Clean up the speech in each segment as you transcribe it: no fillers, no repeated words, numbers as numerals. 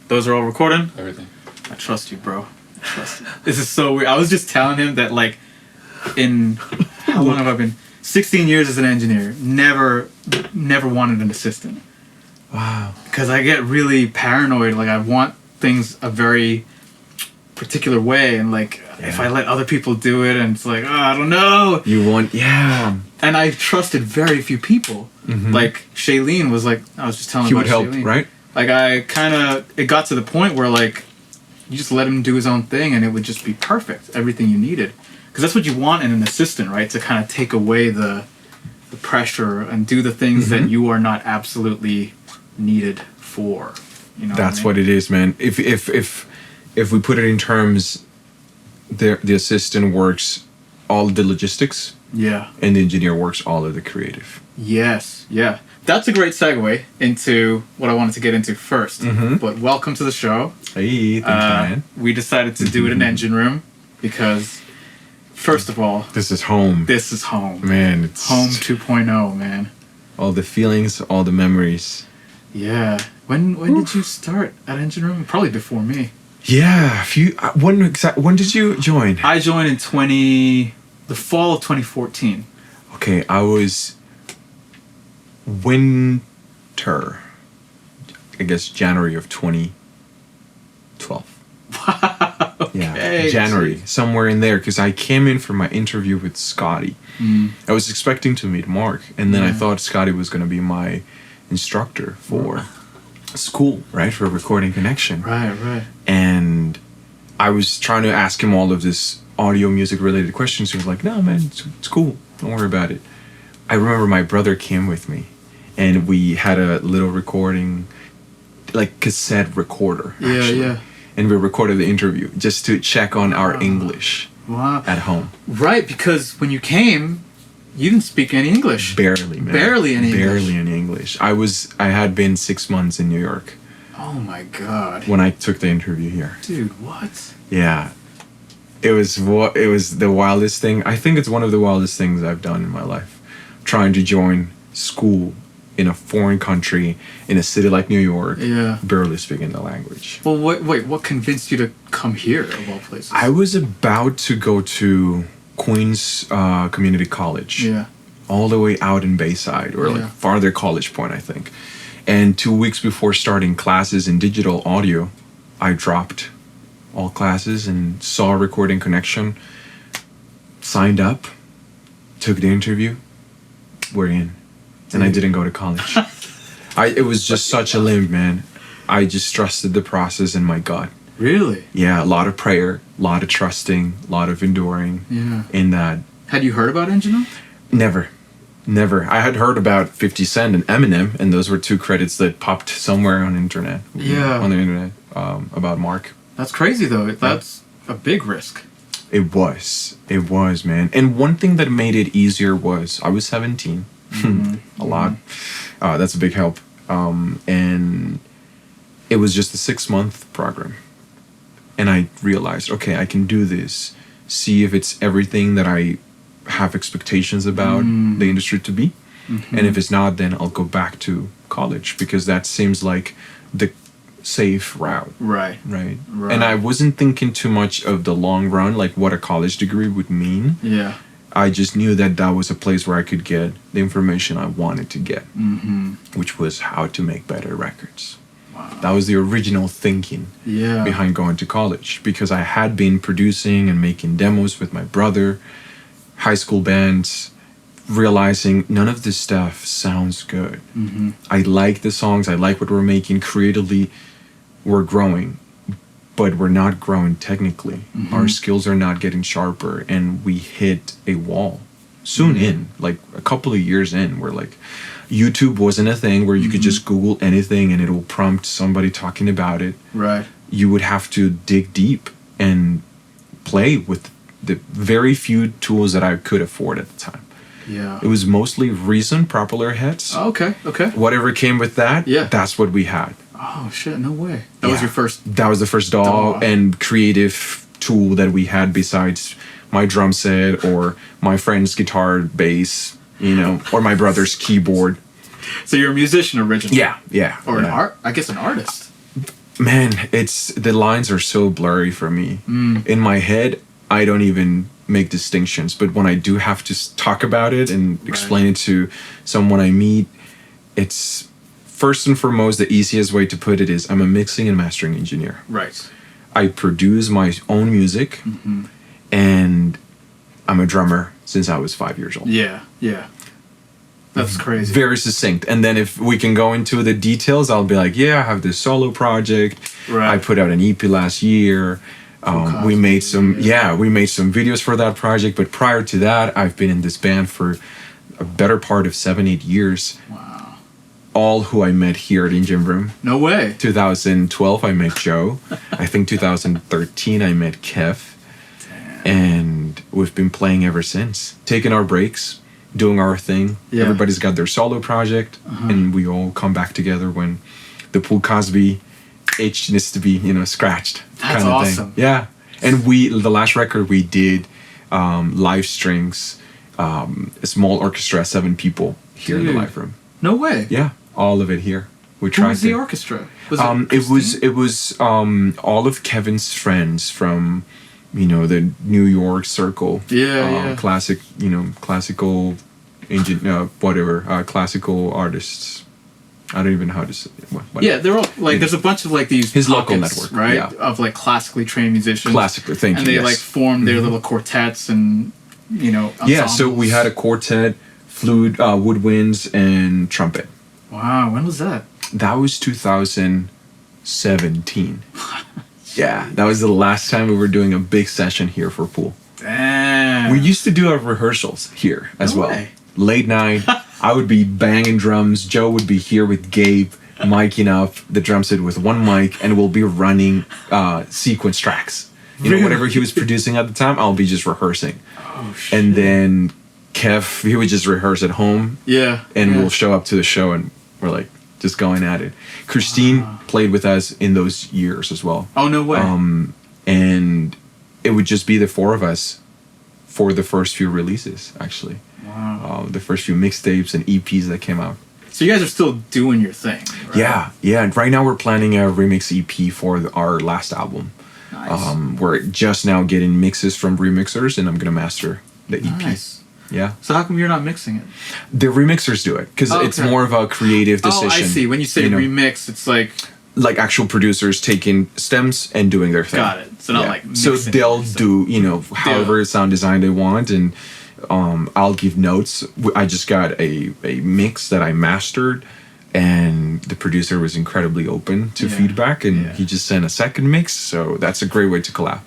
Those are all recording? Everything. I trust you, bro. I trust you. This is so weird. I was just telling him that, like, how long have I been? 16 years as an engineer. Never wanted an assistant. Wow. Because I get really paranoid. Like, I want things a very particular way, and like if I let other people do it, and it's like, oh, I don't know. You want, yeah. And I trusted very few people. Mm-hmm. Like Cheilean was like, I was just telling he about would help, Cheilean. right? Like it got to the point where like you just let him do his own thing, and it would just be perfect, everything you needed. Because that's what you want in an assistant, right? To kind of take away the pressure and do the things mm-hmm. that you are not absolutely needed for. You know that's what I mean? what it is, man. If we put it in terms, the assistant works all the logistics. Yeah. And the engineer works all of the creative. Yes. Yeah. That's a great segue into what I wanted to get into first. Mm-hmm. But welcome to the show. Hey, thanks, man. We decided to do it in Engine Room because, first of all, this is home. This is home. Man, it's home 2.0, man. All the feelings, all the memories. Yeah. When did you start at Engine Room? Probably before me. Yeah. When did you join? I joined in the fall of 2014. Okay, I was winter. I guess January of 2012. Okay. Yeah, January, somewhere in there, because I came in for my interview with Scotty. I was expecting to meet Mark, and then I thought Scotty was going to be my instructor for school, right, for Recording Connection. Right. And I was trying to ask him all of this audio music related questions. He was like, no, man, it's cool. Don't worry about it. I remember my brother came with me, and we had a little recording, like cassette recorder, actually. Yeah. And we recorded the interview just to check on our English at home. Right, because when you came, you didn't speak any English. Barely, man. Barely any English. Barely any English. I had been 6 months in New York. Oh my God. When I took the interview here. Dude, what? Yeah. It was the wildest thing. I think it's one of the wildest things I've done in my life. Trying to join school in a foreign country, in a city like New York, barely speaking the language. Well, wait, what convinced you to come here, of all places? I was about to go to Queens Community College. Yeah. All the way out in Bayside, or like farther College Point, I think. And 2 weeks before starting classes in digital audio, I dropped all classes and saw Recording Connection, signed up, took the interview, we're in. And I didn't go to college. It was just such a limp, man. I just trusted the process and my gut. Really? Yeah, a lot of prayer, a lot of trusting, a lot of enduring. Yeah. In that. Had you heard about Engine Room? Never. I had heard about 50 Cent and Eminem, and those were two credits that popped somewhere on the internet. Yeah. On the internet about Mark. That's crazy, though. That's a big risk. It was, man. And one thing that made it easier was I was 17. A lot. That's a big help. And it was just a 6-month program. And I realized, okay, I can do this. See if it's everything that I have expectations about the industry to be. And if it's not, then I'll go back to college, because that seems like the safe route. Right. And I wasn't thinking too much of the long run, like what a college degree would mean. Yeah. I just knew that was a place where I could get the information I wanted to get, which was how to make better records. Wow. That was the original thinking behind going to college, because I had been producing and making demos with my brother, high school bands, realizing none of this stuff sounds good. I like the songs, I like what we're making creatively, we're growing. But we're not growing technically. Our skills are not getting sharper, and we hit a wall soon in, like a couple of years in, where like YouTube wasn't a thing where you could just Google anything and it'll prompt somebody talking about it. Right. You would have to dig deep and play with the very few tools that I could afford at the time. Yeah. It was mostly Reason, Propeller Heads. Oh, okay. Whatever came with that, that's what we had. Oh shit! No way. That was your first. That was the first DAW and creative tool that we had, besides my drum set or my friend's guitar, bass, or my brother's keyboard. So you're a musician originally. Yeah. Or an artist. Man, the lines are so blurry for me. In my head, I don't even make distinctions, but when I do have to talk about it and explain it to someone I meet, it's first and foremost, the easiest way to put it is I'm a mixing and mastering engineer. Right. I produce my own music, and I'm a drummer since I was 5 years old. Yeah, yeah. That's crazy. Very succinct. And then if we can go into the details, I'll be like, yeah, I have this solo project. Right. I put out an EP last year. We made some videos for that project. But prior to that, I've been in this band for a better part of 7-8 years. Wow. All who I met here at Engine Room. No way. 2012, I met Joe. I think 2013, I met Kev. Damn. And we've been playing ever since. Taking our breaks, doing our thing. Yeah. Everybody's got their solo project, and we all come back together when the Pool Cosby itch needs to be, scratched. That's kind of awesome. Thing. Yeah. And the last record we did, live strings, a small orchestra, 7 people here in the live room. No way. Yeah, all of it here. We Who tried was the orchestra? Was it was all of Kevin's friends from, the New York circle. Yeah. Classic, classical classical artists. I don't even know how to say it. Whatever. Yeah, they're all there's a bunch of these his local pockets, network, right? yeah. Of classically trained musicians. Classically, thank you. And they yes. form their little quartets and ensembles. Yeah, so we had a quartet, flute, woodwinds, and trumpet. Wow, when was that? That was 2017. Yeah, that was the last time we were doing a big session here for Pool. Damn. We used to do our rehearsals here as well. Way. Late night, I would be banging drums. Joe would be here with Gabe, miking up the drum set with one mic, and we'll be running sequence tracks. Whatever he was producing at the time, I'll be just rehearsing. Oh, shit. And then Kev, he would just rehearse at home. Yeah. And yeah. we'll show up to the show, and we're just going at it. Christine played with us in those years as well. Oh, no way. And it would just be the 4 of us for the first few releases, actually. Wow. The first few mixtapes and EPs that came out. So you guys are still doing your thing, right? Yeah. And right now we're planning a remix EP for our last album. Nice. We're just now getting mixes from remixers, and I'm gonna master the EP. Nice. Yeah. So how come you're not mixing it? The remixers do it because it's more of a creative decision. Oh, I see. When you say remix, it's like actual producers taking stems and doing their thing. Got it. So not like so mixing they'll do however sound design they want, and I'll give notes. I just got a mix that I mastered, and the producer was incredibly open to feedback, and he just sent a second mix. So that's a great way to collab.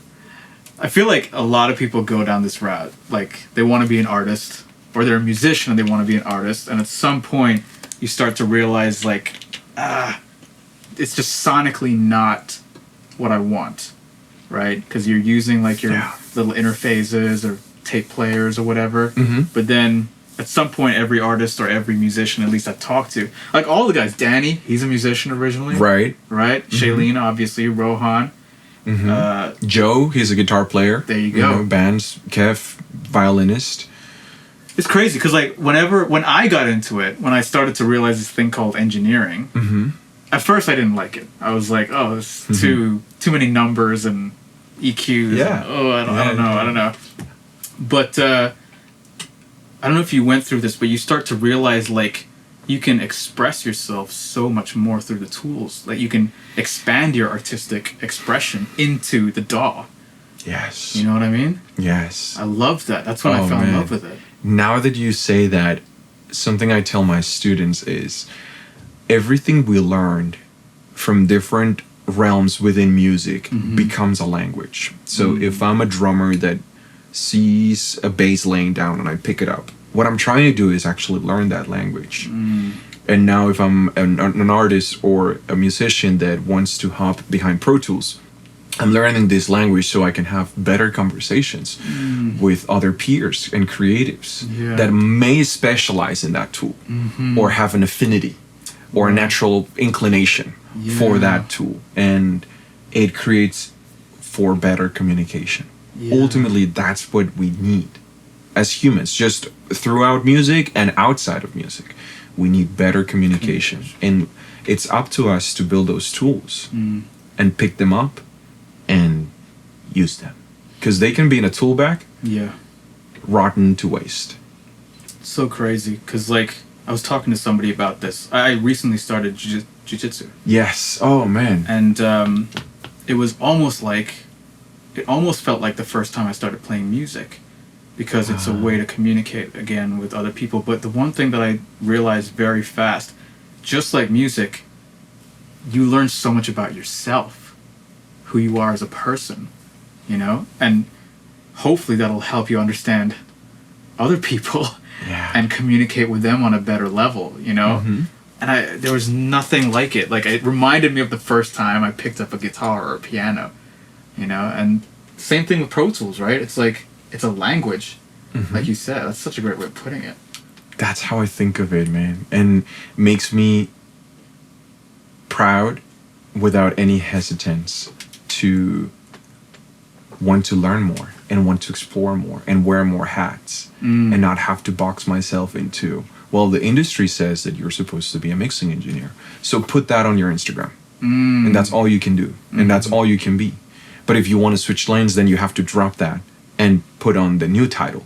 I feel like a lot of people go down this route. Like, they want to be an artist, or they're a musician and they want to be an artist, and at some point you start to realize it's just sonically not what I want, right? Because you're using your little interphases or tape players or whatever. But then at some point, every artist or every musician, at least I talk to, like all the guys, Danny, he's a musician originally, right? Cheilean, obviously, Rohan. Joe, he's a guitar player. There you go. Bands, Kev, violinist. It's crazy because when I got into it, when I started to realize this thing called engineering, at first I didn't like it. I was like, oh, it's too many numbers and EQs. Yeah. And, I don't know. But I don't know if you went through this, but you start to realize you can express yourself so much more through the tools. Like you can expand your artistic expression into the DAW. Yes. You know what I mean? Yes. I love that. That's when I fell in love with it. Now that you say that, something I tell my students is everything we learned from different realms within music becomes a language. So if I'm a drummer that sees a bass laying down and I pick it up, what I'm trying to do is actually learn that language. And now if I'm an artist or a musician that wants to hop behind Pro Tools, I'm learning this language so I can have better conversations with other peers and creatives that may specialize in that tool or have an affinity or a natural inclination for that tool. And it creates for better communication. Ultimately, that's what we need as humans, just throughout music and outside of music. We need better communication. And it's up to us to build those tools. and pick them up and use them. Because they can be in a tool bag, Yeah. rotten to waste. So crazy. Because, like, I was talking to somebody about this. I recently started jiu-jitsu. Yes. Oh, man. And it was almost like... It almost felt like the first time I started playing music. Because it's a way to communicate, again, with other people. But the one thing that I realized very fast, just like music, you learn so much about yourself. Who you are as a person. You know? And hopefully that'll help you understand other people. Yeah. And communicate with them on a better level, you know? Mm-hmm. And there was nothing like it. Like, it reminded me of the first time I picked up a guitar or a piano, you know? And same thing with Pro Tools, right? It's like, it's a language, like you said. That's such a great way of putting it. That's how I think of it, man. And makes me proud without any hesitance to want to learn more and want to explore more and wear more hats and not have to box myself into, well, the industry says that you're supposed to be a mixing engineer, so put that on your Instagram and that's all you can do and that's all you can be. But if you want to switch lanes, then you have to drop that and put on the new title.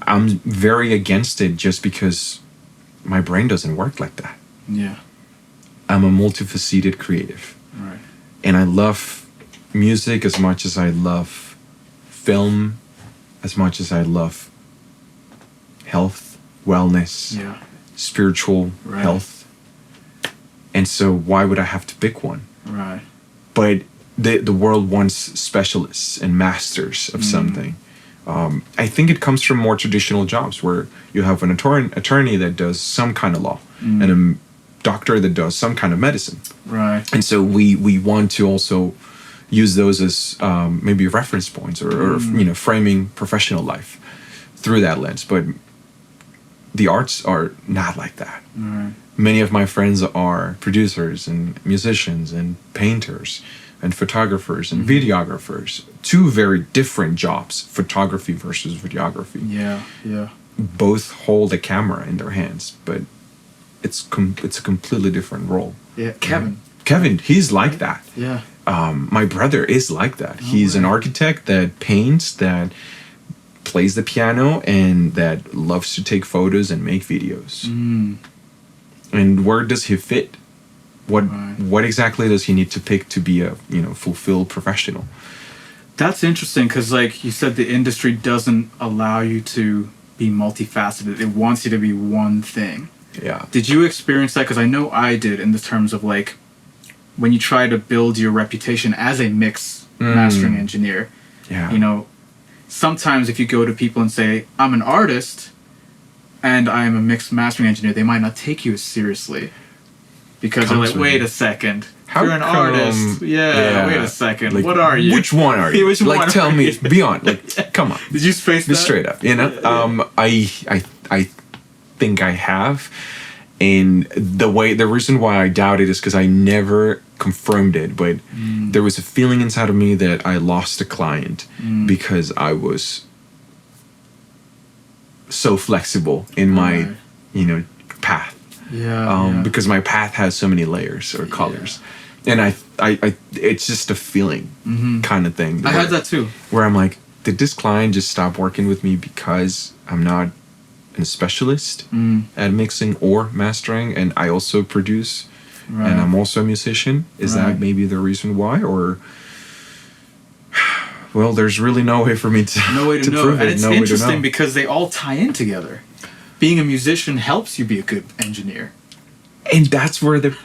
I'm very against it just because my brain doesn't work like that. Yeah. I'm a multifaceted creative. Right. And I love music as much as I love film, as much as I love health, wellness, Yeah. spiritual health. And so why would I have to pick one? Right. But the world wants specialists and masters of something. I think it comes from more traditional jobs where you have an attorney that does some kind of law and a doctor that does some kind of medicine. Right. And so we want to also use those as maybe reference points or you know, framing professional life through that lens. But the arts are not like that. Right. Many of my friends are producers and musicians and painters and photographers and videographers. Two very different jobs, photography versus videography. Yeah. Yeah. Both hold a camera in their hands, but it's a completely different role. Yeah. Kevin, he's like that. Yeah. My brother is like that. He's an architect that paints, that plays the piano, and that loves to take photos and make videos. And where does he fit? What exactly does he need to pick to be a fulfilled professional? That's interesting because, like you said, the industry doesn't allow you to be multifaceted. It wants you to be one thing. Yeah. Did you experience that? Because I know I did, in the terms of, like, when you try to build your reputation as a mix mastering engineer. Yeah. You know, sometimes if you go to people and say, I'm an artist and I am a mixed mastering engineer, they might not take you as seriously. Because they're like, wait a second. You're an artist. Yeah, wait a second. Like, what are you? Which one are you? Which one like, tell are me. you? Be on. Like, come on. Did you face that? Be straight up. You know. I think I have, and the reason why I doubt it is because I never confirmed it, but there was a feeling inside of me that I lost a client because I was so flexible in my path. Yeah. Because my path has so many layers or colors, and I it's just a feeling kind of thing. I had that too. Where I'm like, did this client just stop working with me because I'm not a specialist at mixing or mastering, and I also produce, and I'm also a musician? Is that maybe the reason why? Or, well, there's really no way for me to no way to know. prove And it. it's interesting because they all tie in together. Being a musician helps you be a good engineer. And that's where the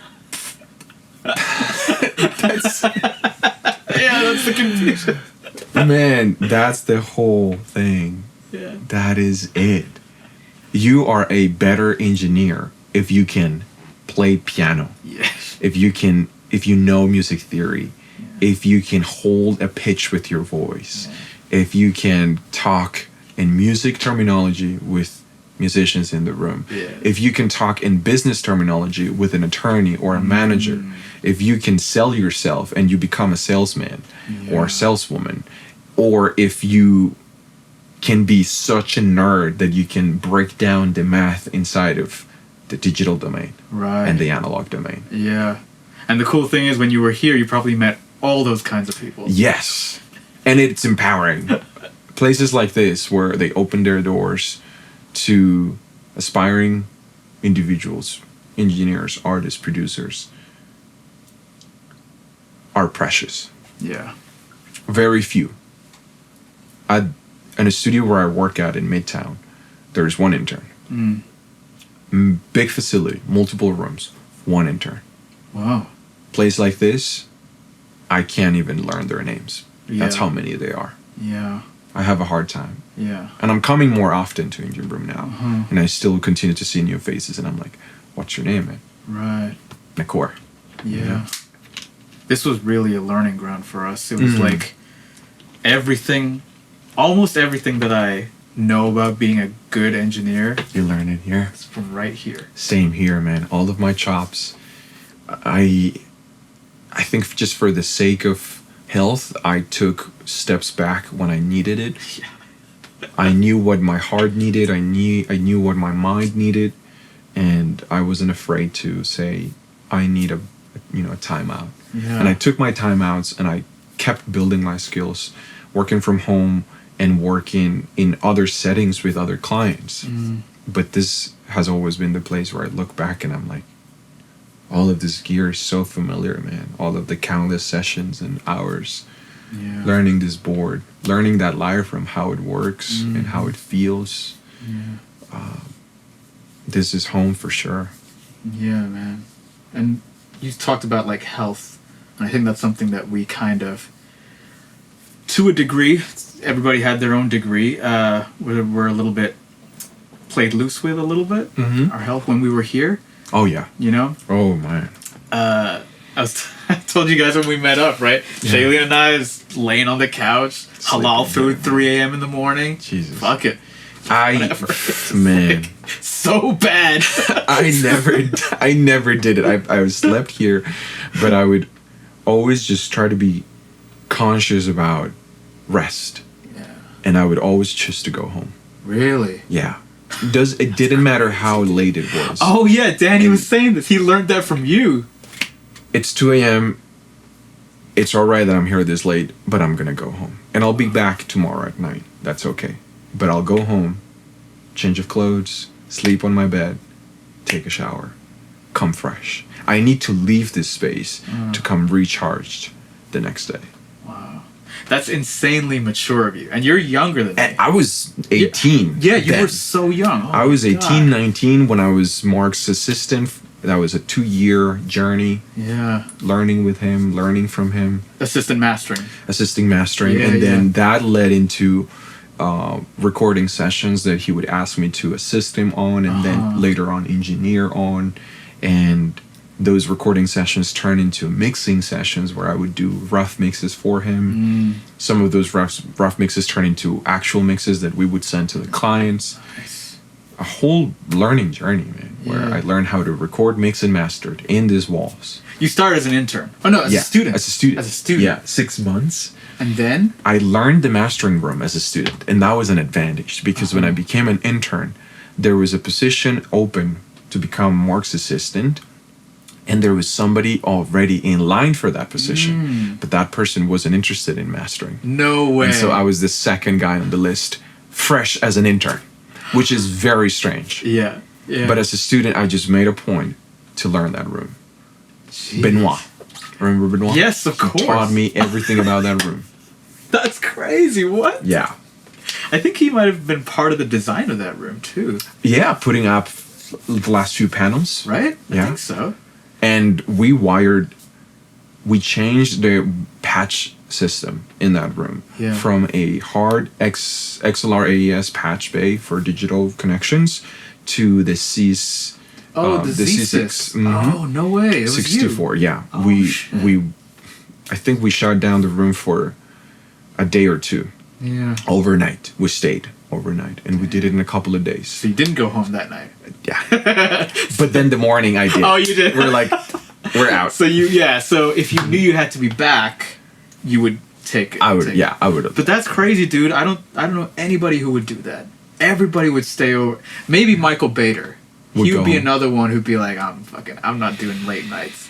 that's the confusion. man, that's the whole thing. Yeah. That is it. You are a better engineer if you can play piano. Yes. If you know music theory, if you can hold a pitch with your voice, if you can talk in music terminology with musicians in the room, if you can talk in business terminology with an attorney or a manager, if you can sell yourself and you become a salesman or a saleswoman, or if you can be such a nerd that you can break down the math inside of the digital domain and the analog domain. Yeah. And the cool thing is, when you were here, you probably met all those kinds of people. Yes. And it's empowering. Places like this where they open their doors to aspiring individuals, engineers, artists, producers, are precious. Yeah. Very few. In a studio where I work at in Midtown, there's one intern. Big facility, multiple rooms, one intern. Wow. Place like this, I can't even learn their names. That's how many they are. Yeah. I have a hard time. Yeah. And I'm coming more often to Engine Room now. And I still continue to see new faces. And I'm like, what's your name, man? Right. Nacor. Yeah. This was really a learning ground for us. It was like everything, almost everything that I know about being a good engineer. You learn it here. It's from right here. Same here, man. All of my chops. I think just for the sake of health, I took steps back when I needed it. Yeah. I knew what my heart needed. I knew what my mind needed, and I wasn't afraid to say I need a timeout. Yeah. And I took my timeouts and I kept building my skills, working from home and working in other settings with other clients. But this has always been the place where I look back and I'm like, all of this gear is so familiar, man. All of the countless sessions and hours. Yeah. Learning this board, learning that lyre from how it works and how it feels. Yeah. This is home for sure. Yeah, man. And you talked about like health, and I think that's something that we kind of, to a degree, everybody had their own degree. We're a little bit played loose with a little bit our health when we were here. Oh yeah. You know. Oh man. I told you guys when we met up, right? Yeah. Cheilean and I is laying on the couch, halal food, 3 a.m. in the morning. Jesus. Fuck it. Man. So bad. I never did it. I slept here, but I would always just try to be conscious about rest. Yeah. And I would always choose to go home. Really? Yeah. It didn't matter how late it was. Oh yeah, Danny was saying this. He learned that from you. It's 2 a.m. It's all right that I'm here this late, but I'm going to go home. And I'll be back tomorrow at night. That's okay. But I'll go home, change of clothes, sleep on my bed, take a shower, come fresh. I need to leave this space to come recharged the next day. Wow. That's insanely mature of you. And you're younger than me. And I was 18. Yeah, you then. were so young. Oh I was my 18, God. 19 when I was Mark's assistant. That was a 2-year journey. Yeah. Learning with him, learning from him. Assistant mastering. Assisting mastering. Yeah, and then that led into recording sessions that he would ask me to assist him on, and then later on engineer on. And those recording sessions turned into mixing sessions where I would do rough mixes for him. Some of those rough mixes turned into actual mixes that we would send to the clients. Nice. A whole learning journey, man, where I learned how to record, mix, and master it in these walls. You started as an intern. Oh no, as a student. As a student. As a student. Yeah, 6 months. And then? I learned the mastering room as a student, and that was an advantage because when I became an intern, there was a position open to become Mark's assistant, and there was somebody already in line for that position, but that person wasn't interested in mastering. No way. And so I was the second guy on the list, fresh as an intern, which is very strange. Yeah. Yeah. But as a student, I just made a point to learn that room. Jeez. Benoit. Remember Benoit? Yes, of course. He taught me everything about that room. That's crazy. What? Yeah. I think he might have been part of the design of that room too. Yeah, putting up the last few panels. Right? Yeah. I think so. And we changed the patch system in that room from a hard XLR AES patch bay for digital connections to the C6. The Z6. Oh, no way. It was 64, you. yeah. Oh, I think we shut down the room for a day or two. Yeah. Overnight. We stayed overnight, and we did it in a couple of days. So you didn't go home that night. Yeah. But then the morning I did. Oh, you did. We're like, we're out. So so if you knew you had to be back, you would take it. I would have. But that's crazy, dude. I don't know anybody who would do that. Everybody would stay over. Maybe Michael Bader. He would be another one who'd be like, I'm not doing late nights.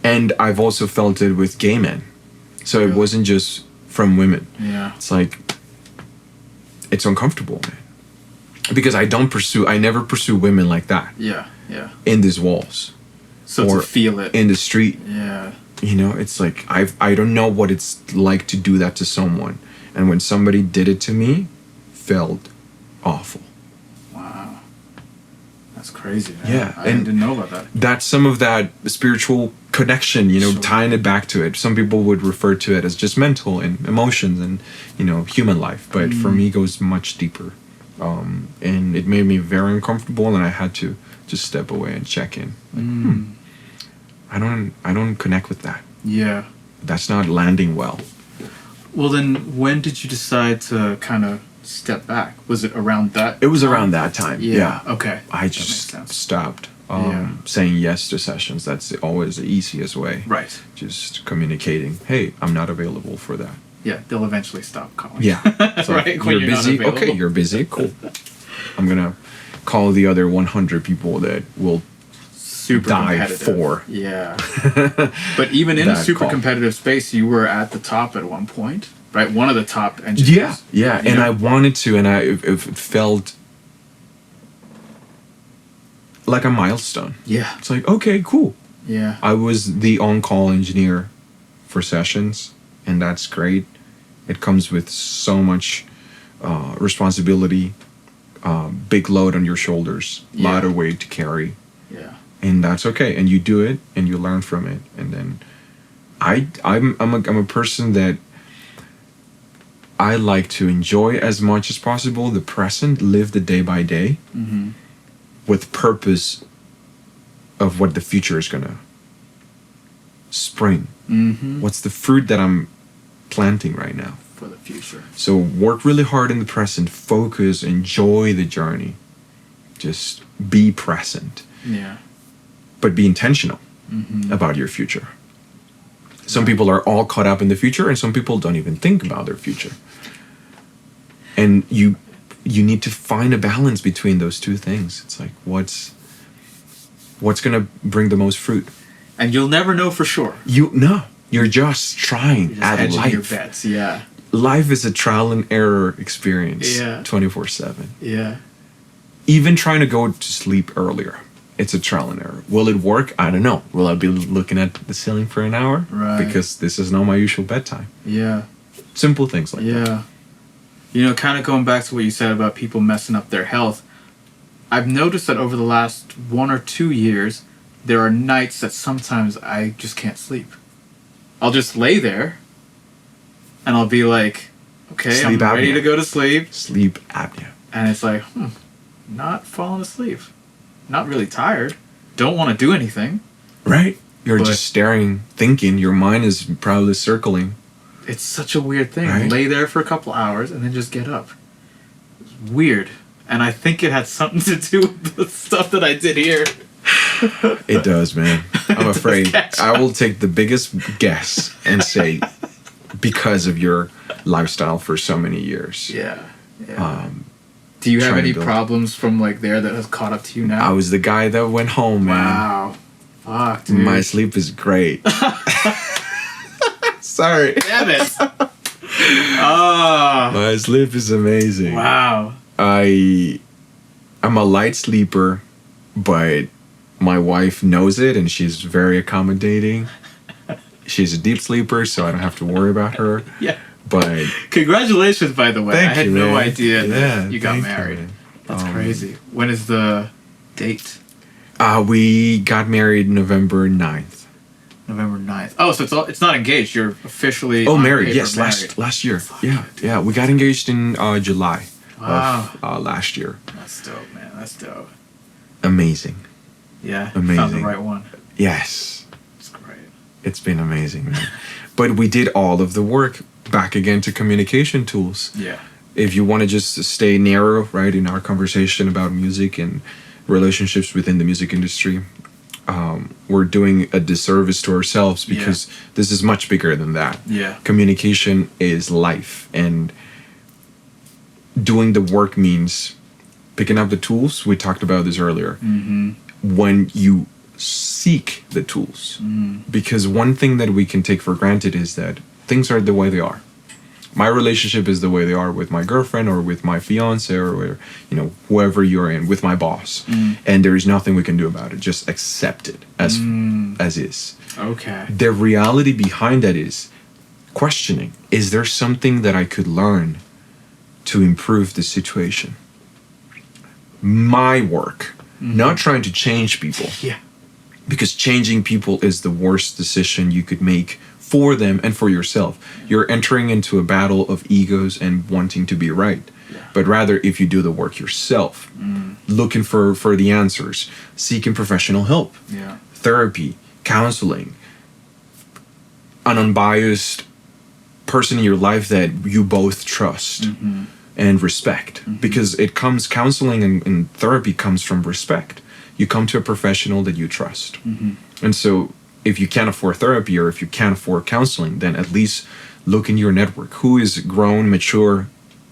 And I've also felt it with gay men. So it Really? wasn't just from women. Yeah. It's like, it's uncomfortable, man. Because I never pursue women like that Yeah. Yeah. in these walls. So Or to feel it. in the street. Yeah. You know, it's like, I don't know what it's like to do that to someone. And when somebody did it to me, felt awful. Wow. That's crazy, man. Yeah, I and didn't know about that. That's some of that spiritual connection, you know, Sure. tying it back to it. Some people would refer to it as just mental and emotions and, you know, human life. But for me, it goes much deeper. And it made me very uncomfortable, and I had to just step away and check in. Like, I don't connect with that. Yeah. That's not landing well. Well, then, when did you decide to kind of step back? Was it around that? It was time? around that time. Yeah. Okay. I That just makes sense. stopped Yeah. saying yes to sessions. That's always the easiest way. Right. Just communicating, hey, I'm not available for that. Yeah, they'll eventually stop calling. Yeah. So Right, when you're you're not busy. available. Okay, you're busy. Cool. I'm going to call the other 100 people that will Super die competitive. for. Yeah. But even in a That super call. competitive space, you were at the top at one point, right? One of the top engineers. Yeah. And I wanted to, and it felt like a milestone. Yeah. It's like, okay, cool. Yeah. I was the on-call engineer for sessions, and that's great. It comes with so much responsibility, big load on your shoulders, a lot Yeah. of weight to carry, Yeah. and that's okay. And you do it, and you learn from it. And then I'm a person that I like to enjoy as much as possible the present, live the day by day, with purpose of what the future is gonna spring. What's the fruit that I'm planting right now? For the future. So work really hard in the present, focus, enjoy the journey. Just be present, Yeah. but be intentional about your future. Some people are all caught up in the future, and some people don't even think about their future. And you need to find a balance between those two things. It's like, what's gonna bring the most fruit? And you'll never know for sure. You're just trying You're just at hedging life. your bets. Yeah. Life is a trial and error experience. Yeah. 24/7. Yeah. Even trying to go to sleep earlier, it's a trial and error. Will it work? I don't know. Will I be looking at the ceiling for an hour? Right. Because this is not my usual bedtime. Yeah. Simple things like that. Yeah. You know, kind of going back to what you said about people messing up their health, I've noticed that over the last 1 or 2 years, there are nights that sometimes I just can't sleep. I'll just lay there, and I'll be like, okay, Sleep I'm ready apnea. to go to sleep. Sleep apnea. And it's like, not falling asleep. Not really tired. Don't want to do anything. Right? You're But- just staring, thinking. Your mind is probably circling. It's such a weird thing. Right. Lay there for a couple hours and then just get up. It's weird. And I think it had something to do with the stuff that I did here. It does, man. I'm does afraid. catch I will take the biggest guess and say because of your lifestyle for so many years. Yeah. Do you have trying any to build- problems from like there that has caught up to you now? I was the guy that went home, man. Wow. Fuck, dude. My sleep is great. Sorry. Damn it. Ah. My sleep is amazing. Wow. I'm a light sleeper, but my wife knows it and she's very accommodating. She's a deep sleeper, so I don't have to worry about her. Yeah. But Congratulations, by the way. Thank I had you, no man. idea Yeah, that you got thank you, married. man. That's crazy. When is the date? we got married November 9th. November 9th. Oh, so it's not engaged. You're officially Oh, on married. paper Yes, married. last year. Yeah. We got engaged in July Wow. of last year. That's dope, man. That's dope. Amazing. Yeah. Found Amazing. the right one. Yes. It's great. It's been amazing, man. But we did all of the work back again to communication tools. Yeah. If you want to just stay narrow, right, in our conversation about music and relationships within the music industry, we're doing a disservice to ourselves because this is much bigger than that. Yeah. Communication is life, and doing the work means picking up the tools. We talked about this earlier. Mm-hmm. When you seek the tools. Because one thing that we can take for granted is that things are the way they are. My relationship is the way they are with my girlfriend or with my fiance or whoever you're in, with my boss. And there is nothing we can do about it. Just accept it as is. Okay. The reality behind that is questioning. Is there something that I could learn to improve the situation? My work. Not trying to change people. Yeah. Because changing people is the worst decision you could make for them and for yourself. You're entering into a battle of egos and wanting to be right. Yeah. But rather, if you do the work yourself, looking for the answers, seeking professional help, therapy, counseling, an unbiased person in your life that you both trust and respect. Because counseling and therapy comes from respect. You come to a professional that you trust. And so if you can't afford therapy or if you can't afford counseling, then at least look in your network. Who is grown, mature,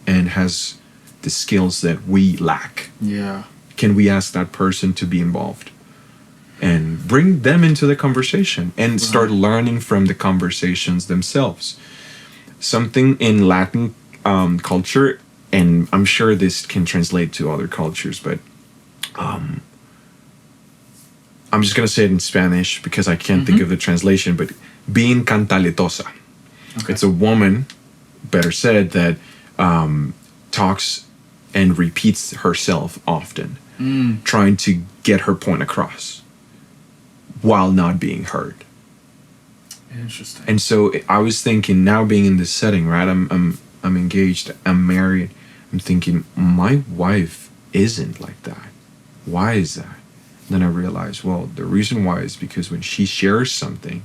and has the skills that we lack? Yeah. Can we ask that person to be involved? And bring them into the conversation and start learning from the conversations themselves. Something in Latin culture, and I'm sure this can translate to other cultures, but I'm just going to say it in Spanish because I can't think of the translation, but being cantaletosa. Okay. It's a woman, better said, that talks and repeats herself often, trying to get her point across while not being heard. Interesting. And so I was thinking, now being in this setting, right? I'm engaged, I'm married. I'm thinking, my wife isn't like that. Why is that? Then I realized, well, the reason why is because when she shares something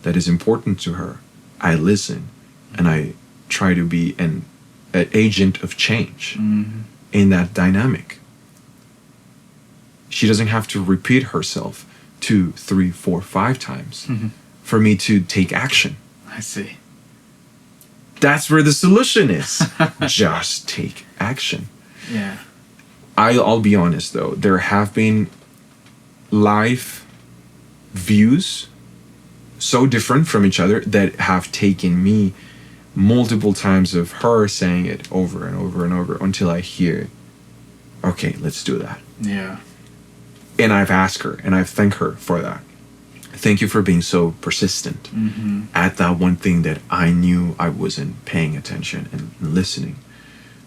that is important to her, I listen and I try to be an agent of change in that dynamic. She doesn't have to repeat herself 2, 3, 4, 5 times for me to take action. I see. That's where the solution is. Just take action. Yeah. I'll be honest though, there have been life views so different from each other that have taken me multiple times of her saying it over and over and over until I hear, okay, let's do that. Yeah. And I've asked her and I've thanked her for that. Thank you for being so persistent at that one thing that I knew I wasn't paying attention and listening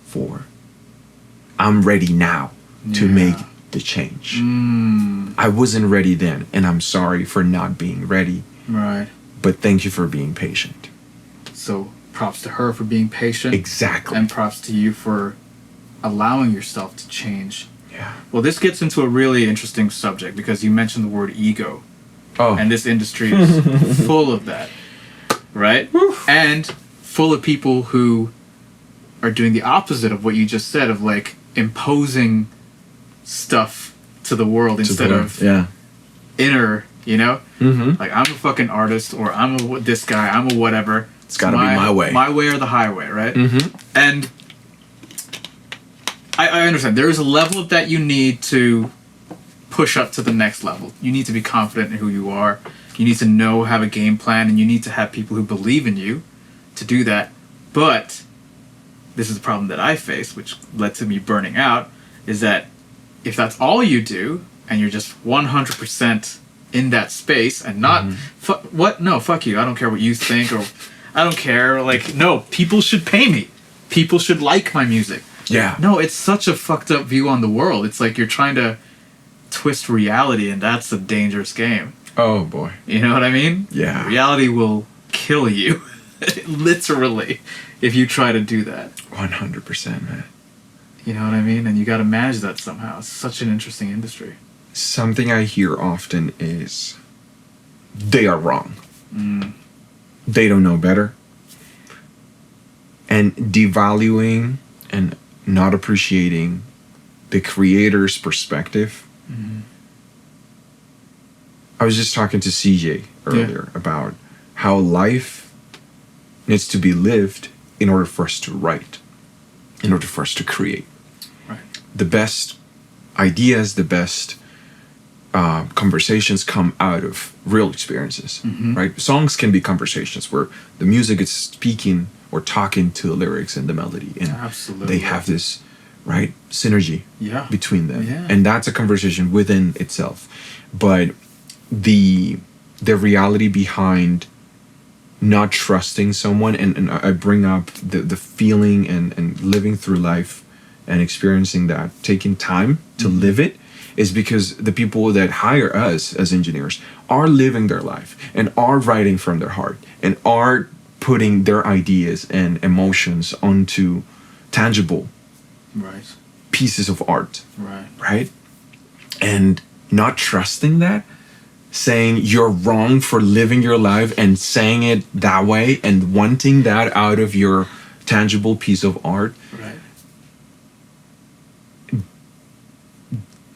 for. I'm ready now to make the change. I wasn't ready then, and I'm sorry for not being ready. Right. But thank you for being patient. So props to her for being patient. Exactly. And props to you for allowing yourself to change. Yeah. Well, this gets into a really interesting subject because you mentioned the word ego. Oh. And this industry is full of that. Right? And full of people who are doing the opposite of what you just said, of like imposing stuff to the world instead of inner, like I'm a fucking artist or I'm this guy, I'm a whatever. It's gotta be my way. My way or the highway, right? And I understand there is a level of that you need to push up to the next level. You need to be confident in who you are. You need to have a game plan, and you need to have people who believe in you to do that. But this is the problem that I face, which led to me burning out, is that if that's all you do, and you're just 100% in that space, and not, no, fuck you, I don't care what you think, or I don't care, like, no, people should pay me. People should like my music. Yeah. No, it's such a fucked up view on the world. It's like you're trying to twist reality, and that's a dangerous game. Oh, boy. You know what I mean? Yeah. Reality will kill you, literally, if you try to do that. 100%, man. You know what I mean? And you got to manage that somehow. It's such an interesting industry. Something I hear often is they are wrong. They don't know better. And devaluing and not appreciating the creator's perspective. I was just talking to CJ earlier about how life needs to be lived in order for us to write, in order for us to create. Right. The best ideas, the best conversations come out of real experiences, right? Songs can be conversations where the music is speaking or talking to the lyrics and the melody, and Absolutely. they have this right synergy between them, and that's a conversation within itself. But the reality behind not trusting someone, and I bring up the feeling and living through life and experiencing that, taking time to live it, is because the people that hire us as engineers are living their life and are writing from their heart and are putting their ideas and emotions onto tangible pieces of art. Right? And not trusting that, saying you're wrong for living your life and saying it that way and wanting that out of your tangible piece of art,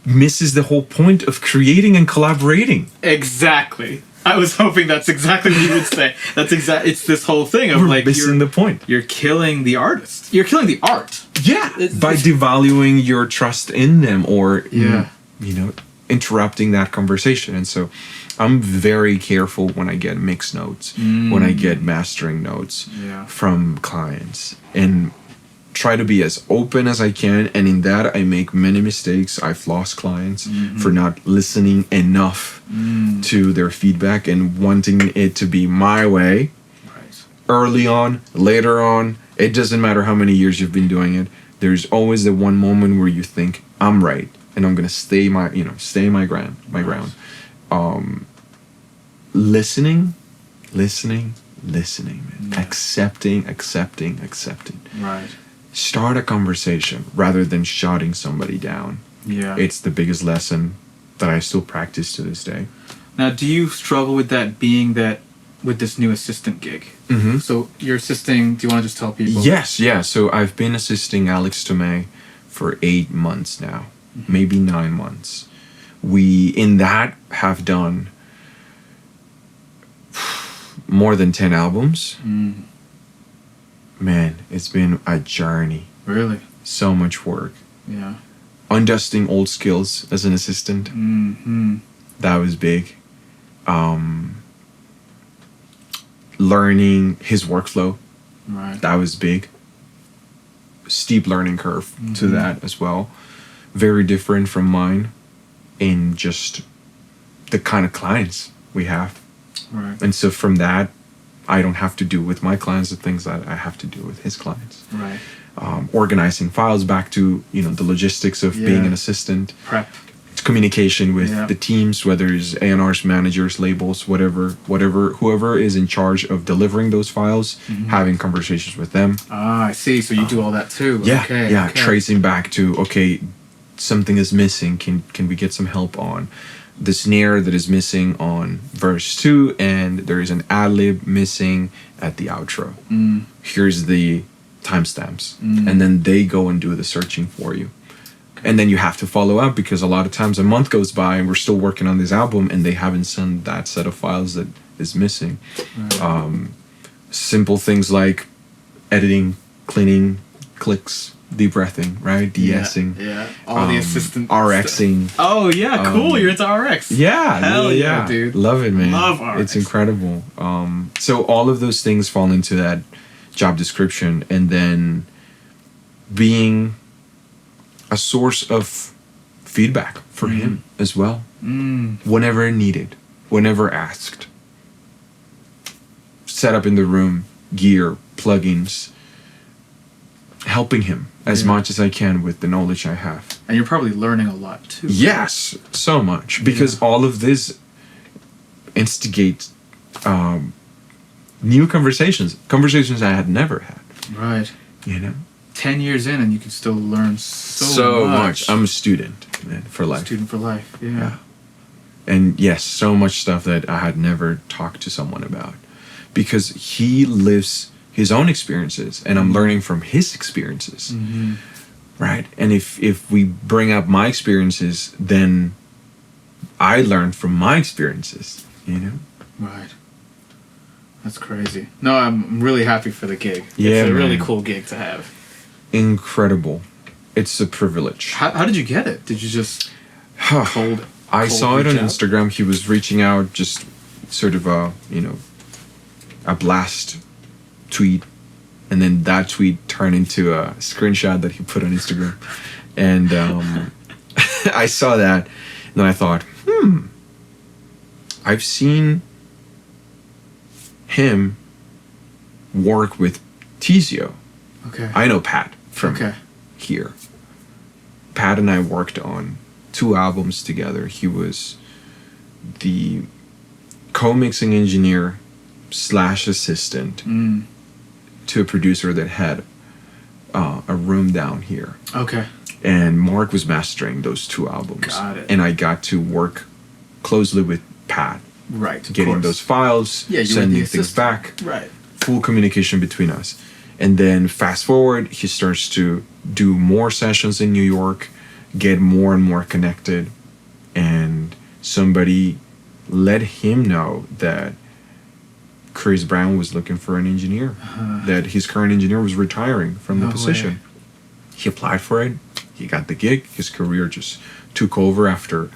misses the whole point of creating and collaborating. Exactly. I was hoping that's exactly what you would say. That's it's this whole thing of We're missing the point. You're killing the artist. You're killing the art. Yeah. By devaluing your trust in them, or interrupting that conversation. And so I'm very careful when I get mix notes, when I get mastering notes from clients, and try to be as open as I can. And in that, I make many mistakes. I've lost clients for not listening enough to their feedback and wanting it to be my way. Early on, later on, it doesn't matter how many years you've been doing it. There's always the one moment where you think, I'm right, and I'm gonna stay my ground. Listening, man. Accepting. Right. Start a conversation rather than shutting somebody down. Yeah. It's the biggest lesson that I still practice to this day. Now, do you struggle with that, being that with this new assistant gig? So you're assisting, do you want to just tell people? Yes, yeah. So I've been assisting Alex Tomei for 8 months now, maybe 9 months. We, in that, have done more than 10 albums. Man, it's been a journey. Really? So much work. Yeah. Undusting old skills as an assistant. That was big. Learning his workflow. Right. That was big. Steep learning curve to that as well. Very different from mine in just the kind of clients we have. Right. And so from that, I don't have to do with my clients the things that I have to do with his clients. Right. Organizing files, back to the logistics of being an assistant. Prep. Communication with the teams, whether it's A&Rs, managers, labels, whoever is in charge of delivering those files, having conversations with them. Ah, I see. So you do all that too. Yeah, Okay. Tracing back to, something is missing. Can we get some help on the snare that is missing on verse 2, and there is an ad-lib missing at the outro. Here's the timestamps. And then they go and do the searching for you. And then you have to follow up, because a lot of times a month goes by and we're still working on this album and they haven't sent that set of files that is missing. Right. Simple things like editing, cleaning, clicks, deep breathing, right? De-essing. Yeah. All the assistant RXing. Stuff. Oh yeah, cool. You're into RX. Yeah. Hell yeah, dude. Love it, man. Love RX. It's incredible. So all of those things fall into that job description, and then being a source of feedback for him as well. Whenever needed, whenever asked. Set up in the room, gear, plugins, helping him as much as I can with the knowledge I have. And you're probably learning a lot too. Yes, so much, because all of this instigates new conversations I had never had. Right. 10 years in and you can still learn so much. I'm a student, man, for life. Student for life, yeah. And yes, so much stuff that I had never talked to someone about, because he lives his own experiences and I'm learning from his experiences. Right? And if we bring up my experiences, then I learn from my experiences, Right. That's crazy. No, I'm really happy for the gig. Yeah, it's a really man. cool gig to have. Incredible. It's a privilege. How did you get it? Did you just cold I saw it on reach out? Instagram. He was reaching out, just sort of a blast tweet, and then that tweet turned into a screenshot that he put on Instagram, and I saw that, and then I thought, I've seen him work with Tizio. Okay. I know Pat from Okay. here. Pat and I worked on 2 albums together. He was the co-mixing engineer / assistant to a producer that had a room down here. Okay. And Mark was mastering those 2 albums. Got it. And I got to work closely with Pat, Right. Of getting course. those files, Yeah, you were the sending things assistant. back. Right. Full communication between us. And then fast forward, he starts to do more sessions in New York, get more and more connected, and somebody let him know that Chris Brown was looking for an engineer, that his current engineer was retiring from the No position. way. He applied for it, he got the gig, his career just took over after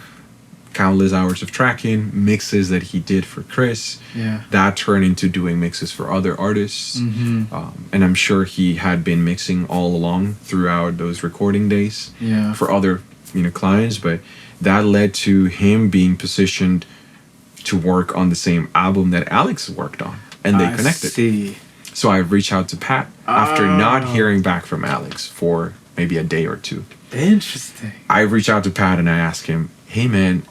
countless hours of tracking, mixes that he did for Chris. Yeah. That turned into doing mixes for other artists. And I'm sure he had been mixing all along throughout those recording days Yeah. for other clients, but that led to him being positioned to work on the same album that Alex worked on, and they connected. See. So I reached out to Pat after not hearing back from Alex for maybe a day or 2. Interesting. I reached out to Pat and I asked him, hey man,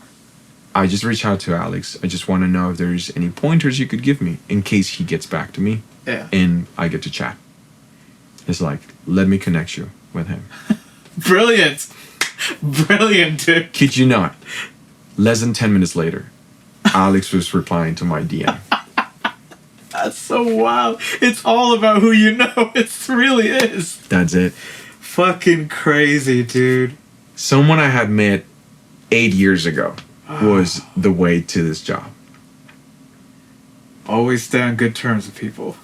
I just reached out to Alex. I just want to know if there's any pointers you could give me in case he gets back to me Yeah. and I get to chat. He's like, let me connect you with him. Brilliant. Brilliant, dude. Kid you not. Less than 10 minutes later, Alex was replying to my DM. That's so wild. It's all about who you know. It really is. That's it. Fucking crazy, dude. Someone I had met 8 years ago was the way to this job. Always stay on good terms with people.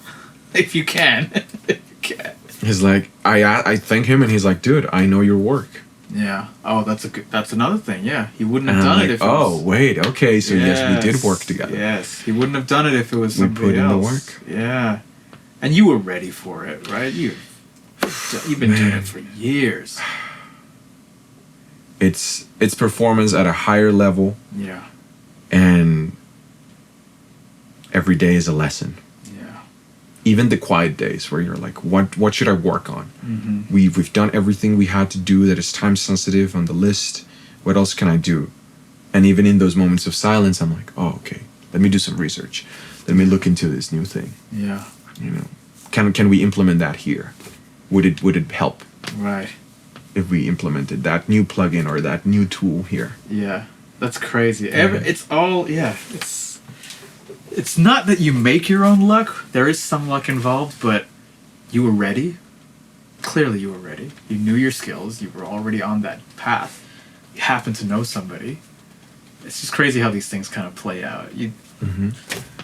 If you can. If you can. He's like, I thank him and he's like, dude, I know your work. Yeah. Oh, that's another thing. Yeah. He wouldn't And have I'm done like, it if it was... wait, okay, so yes, we did work together. Yes. He wouldn't have done it if it was We somebody put in the else. work. Yeah. And you were ready for it, right? You've been doing Man. it for years. It's performance at a higher level, Yeah. and every day is a lesson. Yeah. Even the quiet days where you're like, what should I work on? Mm-hmm. We've done everything we had to do that is time sensitive on the list. What else can I do? And even in those moments of silence, I'm like, oh, okay, let me do some research. Let me look into this new thing. Yeah. Can we implement that here? Would it help Right. if we implemented that new plugin or that new tool here? Yeah. That's crazy. Yeah. It's all, yeah. It's not that you make your own luck. There is some luck involved, but you were ready. Clearly you were ready. You knew your skills. You were already on that path. You happen to know somebody. It's just crazy how these things kind of play out.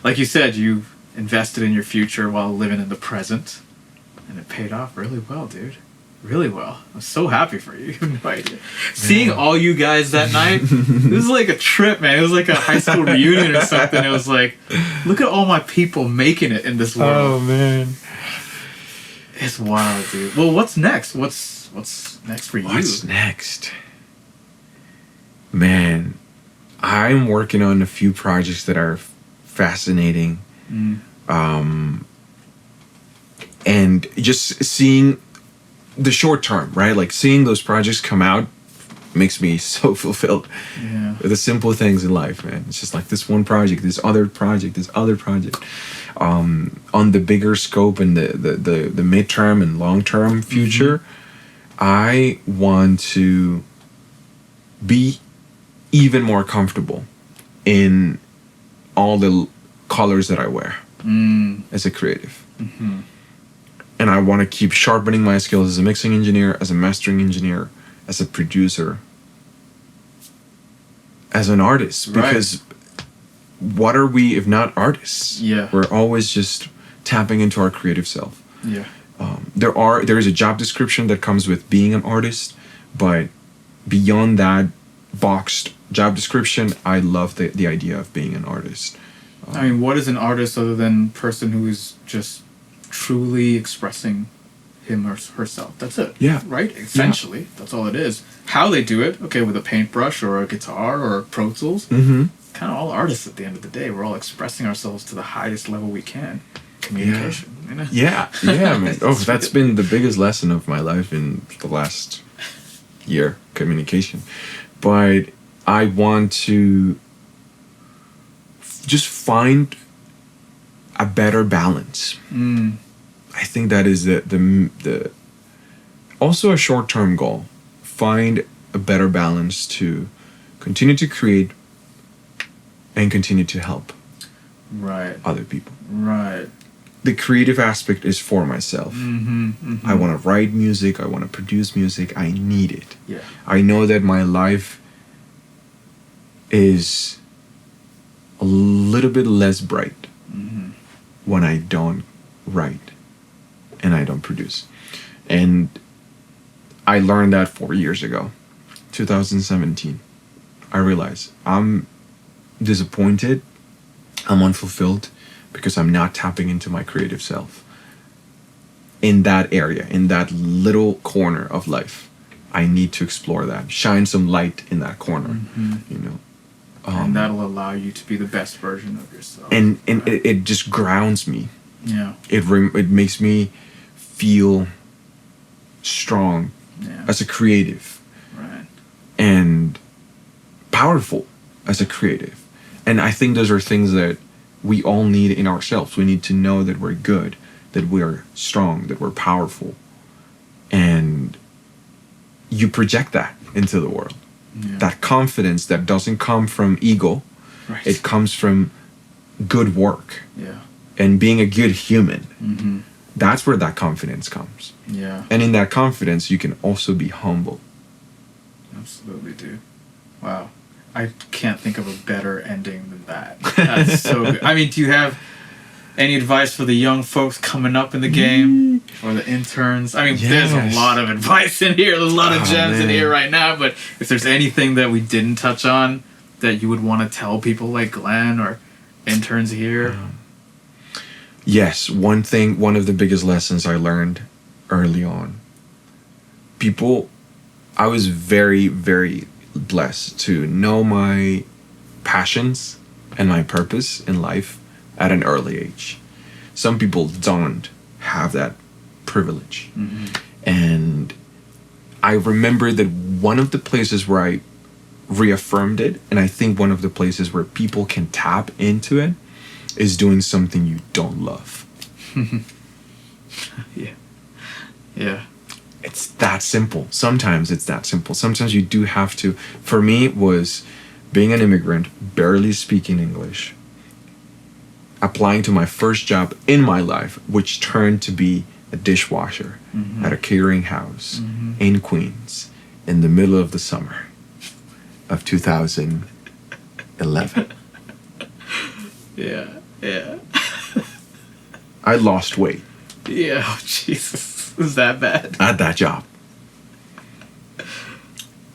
Like you said, you invested in your future while living in the present, and it paid off really well, dude. Really well. I'm so happy for you. You have no idea. Seeing all you guys that night, it was like a trip, man. It was like a high school reunion or something. It was like, look at all my people making it in this world. man. It's wild, dude. Well, what's next? What's next for you? What's next? Man, I'm working on a few projects that are fascinating. And just seeing the short term, right? Like seeing those projects come out makes me so fulfilled. Yeah. The simple things in life, man. It's just like this one project, this other project, this other project. On the bigger scope and the midterm and long-term future, I want to be even more comfortable in all the colors that I wear as a creative. And I want to keep sharpening my skills as a mixing engineer, as a mastering engineer, as a producer, as an artist. Right. Because what are we if not artists? Yeah. We're always just tapping into our creative self. Yeah. There is a job description that comes with being an artist, but beyond that boxed job description, I love the idea of being an artist. I mean, what is an artist other than person who is just truly expressing him or herself? That's it. Yeah. Right? Essentially, that's all it is. How they do it, okay, with a paintbrush or a guitar or Pro Tools, Mm-hmm. kind of all artists at the end of the day. We're all expressing ourselves to the highest level we can. Communication. You know? Yeah, man. Oh, that's been the biggest lesson of my life in the last year, communication. But I want to just find a better balance. I think that is the also a short-term goal. Find a better balance to continue to create and continue to help Right. other people. Right. The creative aspect is for myself. I want to write music. I want to produce music. I need it. Yeah. I know that my life is a little bit less bright when I don't write and I don't produce. And I learned that 4 years ago, 2017. I realized I'm disappointed, I'm unfulfilled because I'm not tapping into my creative self. In that area, in that little corner of life, I need to explore that, shine some light in that corner, you know. And that'll allow you to be the best version of yourself. And it just grounds me. Yeah. It makes me feel strong as a creative. Right. And powerful as a creative. And I think those are things that we all need in ourselves. We need to know that we're good, that we are strong, that we're powerful. And you project that into the world. Yeah. That confidence that doesn't come from ego. Right. It comes from good work. Yeah. And being a good human. Mm-hmm. That's where that confidence comes. Yeah. And in that confidence, you can also be humble. Absolutely, dude. Wow. I can't think of a better ending than that. That's so good. I mean, do you have any advice for the young folks coming up in the game? Or the interns? I mean, there's a lot of advice in here. There's a lot of gems in here right now. But if there's anything that we didn't touch on that you would want to tell people like Glenn or interns here? Yes, one of the biggest lessons I learned early on. I was very, very blessed to know my passions and my purpose in life at an early age. Some people don't have that privilege. And I remember that one of the places where I reaffirmed it, and I think one of the places where people can tap into it, is doing something you don't love. Yeah. It's that simple. Sometimes it's that simple. Sometimes you do have to. For me, it was being an immigrant, barely speaking English, applying to my first job in my life, which turned to be a dishwasher at a catering house in Queens in the middle of the summer of 2011. Yeah. I lost weight Yeah. Oh, Jesus. Is that bad? at that job.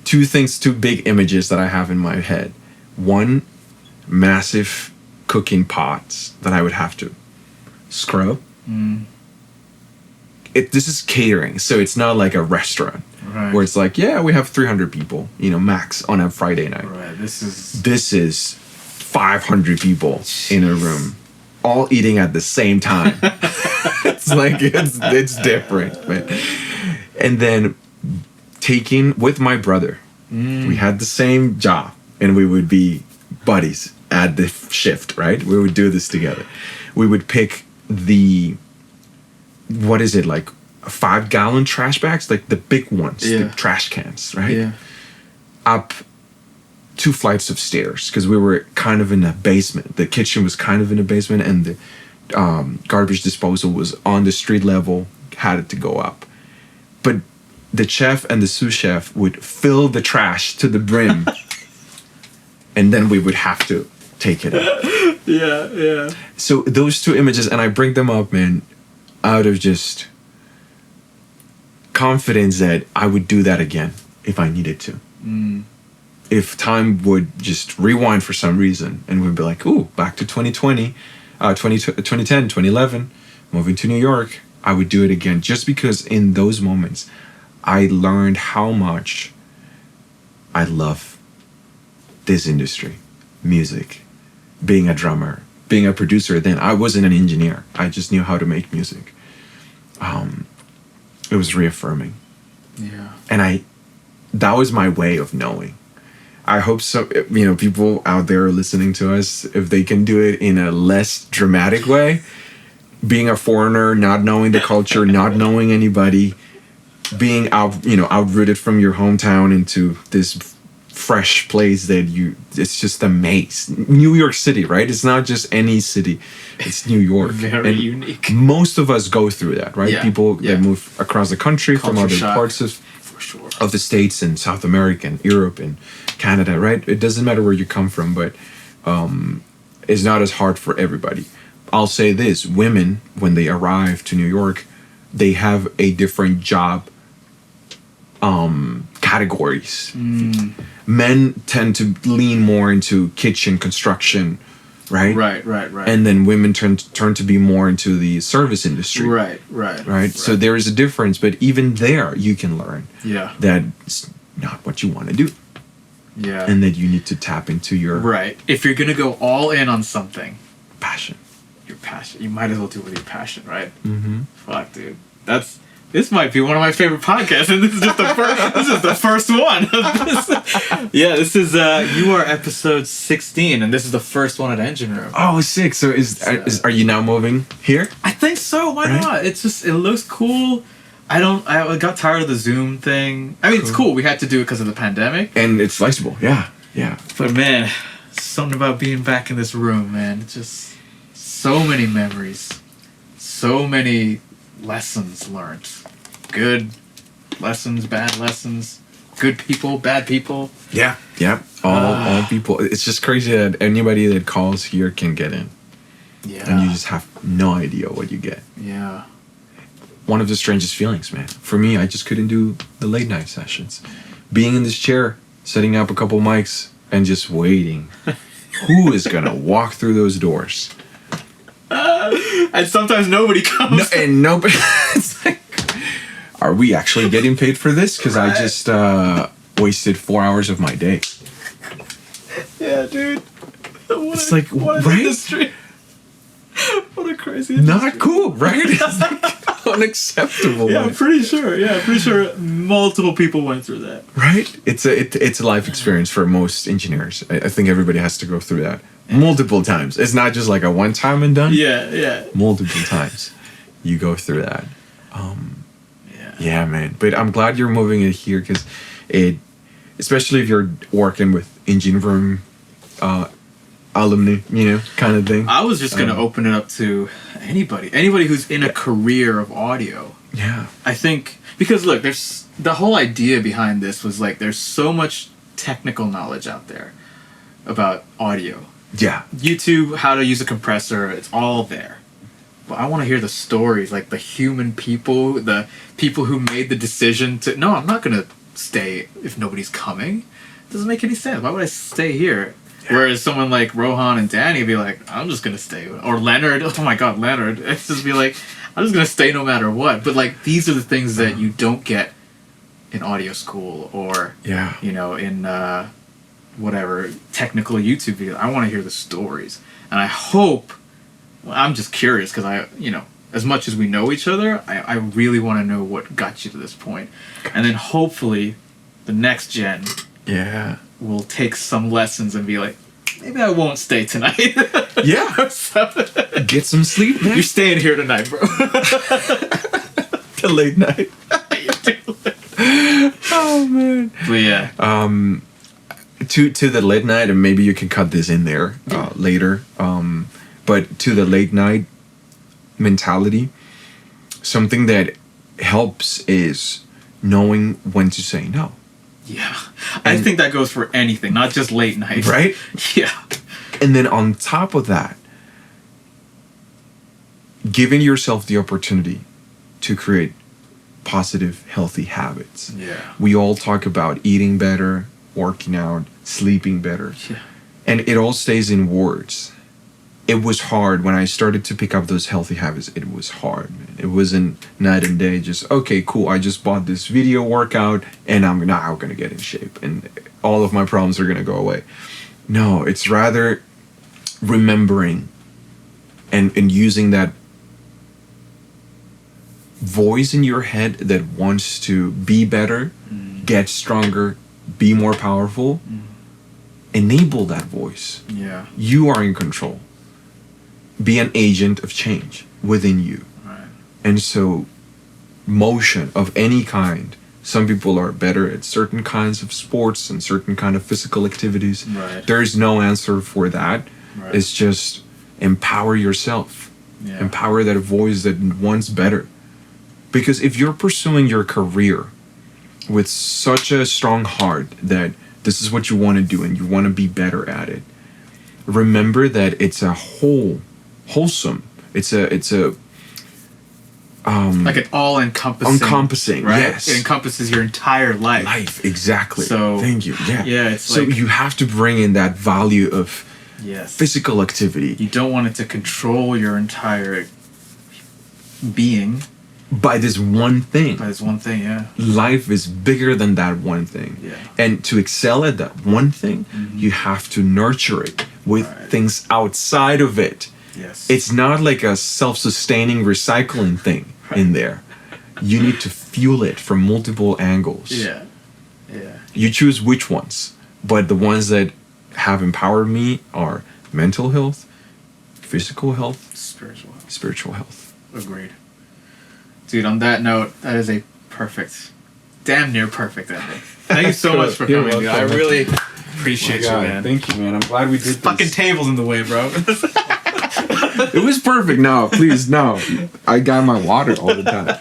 Two big images that I have in my head. One, massive cooking pots that I would have to scrub. This is catering, so it's not like a restaurant where it's like, yeah, we have 300 people, max on a Friday night. Right. This Is 500 people in a room, all eating at the same time. It's like it's different, man. And then taking with my brother, we had the same job, and we would be buddies at the shift, right? We would do this together. We would pick what is it, like 5-gallon trash bags, like the big ones, the trash cans, right? Yeah. Up 2 flights of stairs, because we were kind of in a basement. The kitchen was kind of in a basement, and the garbage disposal was on the street level, had it to go up. But the chef and the sous chef would fill the trash to the brim, and then we would have to take it up. Yeah. So those two images, and I bring them up, man, out of just confidence that I would do that again if I needed to. if time would just rewind for some reason and we'd be like, ooh, back to 2020, 2010, 2011, moving to New York, I would do it again. Just because in those moments, I learned how much I love this industry, music, being a drummer, being a producer. Then I wasn't an engineer. I just knew how to make music. It was reaffirming. Yeah. And that was my way of knowing. I hope so, people out there listening to us, if they can do it in a less dramatic way, being a foreigner, not knowing the culture, not knowing anybody, being outrooted from your hometown into this fresh place it's just a maze. New York City, right? It's not just any city. It's New York. Very unique. Most of us go through that, right? Yeah. People that move across the country Culture from other shock, parts for sure. of the States and South America and Europe and Canada, right? It doesn't matter where you come from, but it's not as hard for everybody. I'll say this, women, when they arrive to New York, they have a different job categories. Men tend to lean more into kitchen construction, right? Right. And then women turn to be more into the service industry. Right. So there is a difference, but even there you can learn that it's not what you want to do. Yeah. And that you need to tap into your Right. If you're gonna go all in on something, passion. your passion, you might as well do it with your passion, right? Mm-hmm. Fuck, dude. This might be one of my favorite podcasts, and this is just the first. This is the first one. Yeah, this is you are episode 16, and this is the first one at Engine Room. Oh, sick. So are you now moving here? I think so. Why Right? not? It's just, it looks cool. I got tired of the Zoom thing. I mean, it's cool. We had to do it because of the pandemic. And it's flexible. Yeah. But man, something about being back in this room, man. It's just so many memories, so many lessons learned. Good lessons, bad lessons, good people, bad people. Yeah. All people. It's just crazy that anybody that calls here can get in. Yeah. And you just have no idea what you get. Yeah. One of the strangest feelings, man. For me, I just couldn't do the late night sessions. Being in this chair, setting up a couple mics, and just waiting. Who is gonna walk through those doors? And sometimes nobody comes. And nobody. It's like, are we actually getting paid for this? Because I just wasted 4 hours of my day. Yeah, dude. It's like, what an right? industry. What a crazy industry. Not cool, right? It's like unacceptable. Yeah, I'm pretty sure multiple people went through that. Right? It's a life experience for most engineers. I think everybody has to go through that multiple times. It's not just like a one time and done. Yeah. Multiple times you go through that. Yeah, man. But I'm glad you're moving it here because especially if you're working with engine room alumni, kind of thing. I was just gonna open it up to anybody who's in a career of audio. Yeah. I think because look, there's the whole idea behind this was like there's so much technical knowledge out there about audio. Yeah. YouTube, how to use a compressor, it's all there. But I want to hear the stories, like the human people, the people who made the decision to, no, I'm not going to stay if nobody's coming. It doesn't make any sense. Why would I stay here? Yeah. Whereas someone like Rohan and Danny would be like, I'm just going to stay. Or Leonard, oh my God, Leonard. It's just be like, I'm just going to stay no matter what. But like, these are the things that you don't get in audio school or, in whatever, technical YouTube videos. I want to hear the stories. And I hope, I'm just curious because as much as we know each other, I really want to know what got you to this point. And then hopefully the next gen will take some lessons and be like, maybe I won't stay tonight. Yeah. Get some sleep, man. You're staying here tonight, bro. The late night. Oh, man. But yeah. To the late night, and maybe you can cut this in there later. But to the late night mentality, something that helps is knowing when to say no. Yeah. I think that goes for anything, not just late night. Right? Yeah. And then on top of that, giving yourself the opportunity to create positive, healthy habits. Yeah. We all talk about eating better, working out, sleeping better. Yeah. And it all stays in words. It was hard when I started to pick up those healthy habits. It was hard, man. It wasn't night and day. Just, okay, cool. I just bought this video workout and I'm now going to get in shape and all of my problems are going to go away. No, it's rather remembering and using that voice in your head that wants to be better, get stronger, be more powerful. Enable that voice. Yeah. You are in control. Be an agent of change within you. Right. And so motion of any kind, some people are better at certain kinds of sports and certain kind of physical activities. Right. There is no answer for that. Right. It's just empower yourself. Yeah. Empower that voice that wants better. Because if you're pursuing your career with such a strong heart that this is what you want to do and you want to be better at it, remember that it's a wholesome. It's a like an encompassing, right? yes. It encompasses your entire life. Life, exactly. So thank you. Yeah. Yeah, it's so like, you have to bring in that value of yes, physical activity. You don't want it to control your entire being By this one thing. by this one thing. Yeah. Life is bigger than that one thing. Yeah. And to excel at that one thing, you have to nurture it with Right. things outside of it. Yes. It's not like a self-sustaining recycling thing in there. You need to fuel it from multiple angles. Yeah. Yeah. You choose which ones. But the ones that have empowered me are mental health, physical health, spiritual health. Agreed. Dude, on that note, that is a perfect, damn near perfect ending. Thank you so much for You're coming, dude. I welcome. really appreciate you, man. Thank you, man. I'm glad we did this. Fucking table's in the way, bro. It was perfect. No, please, no. I got my water all the time.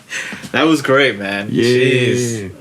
That was great, man. Yeah. Jeez.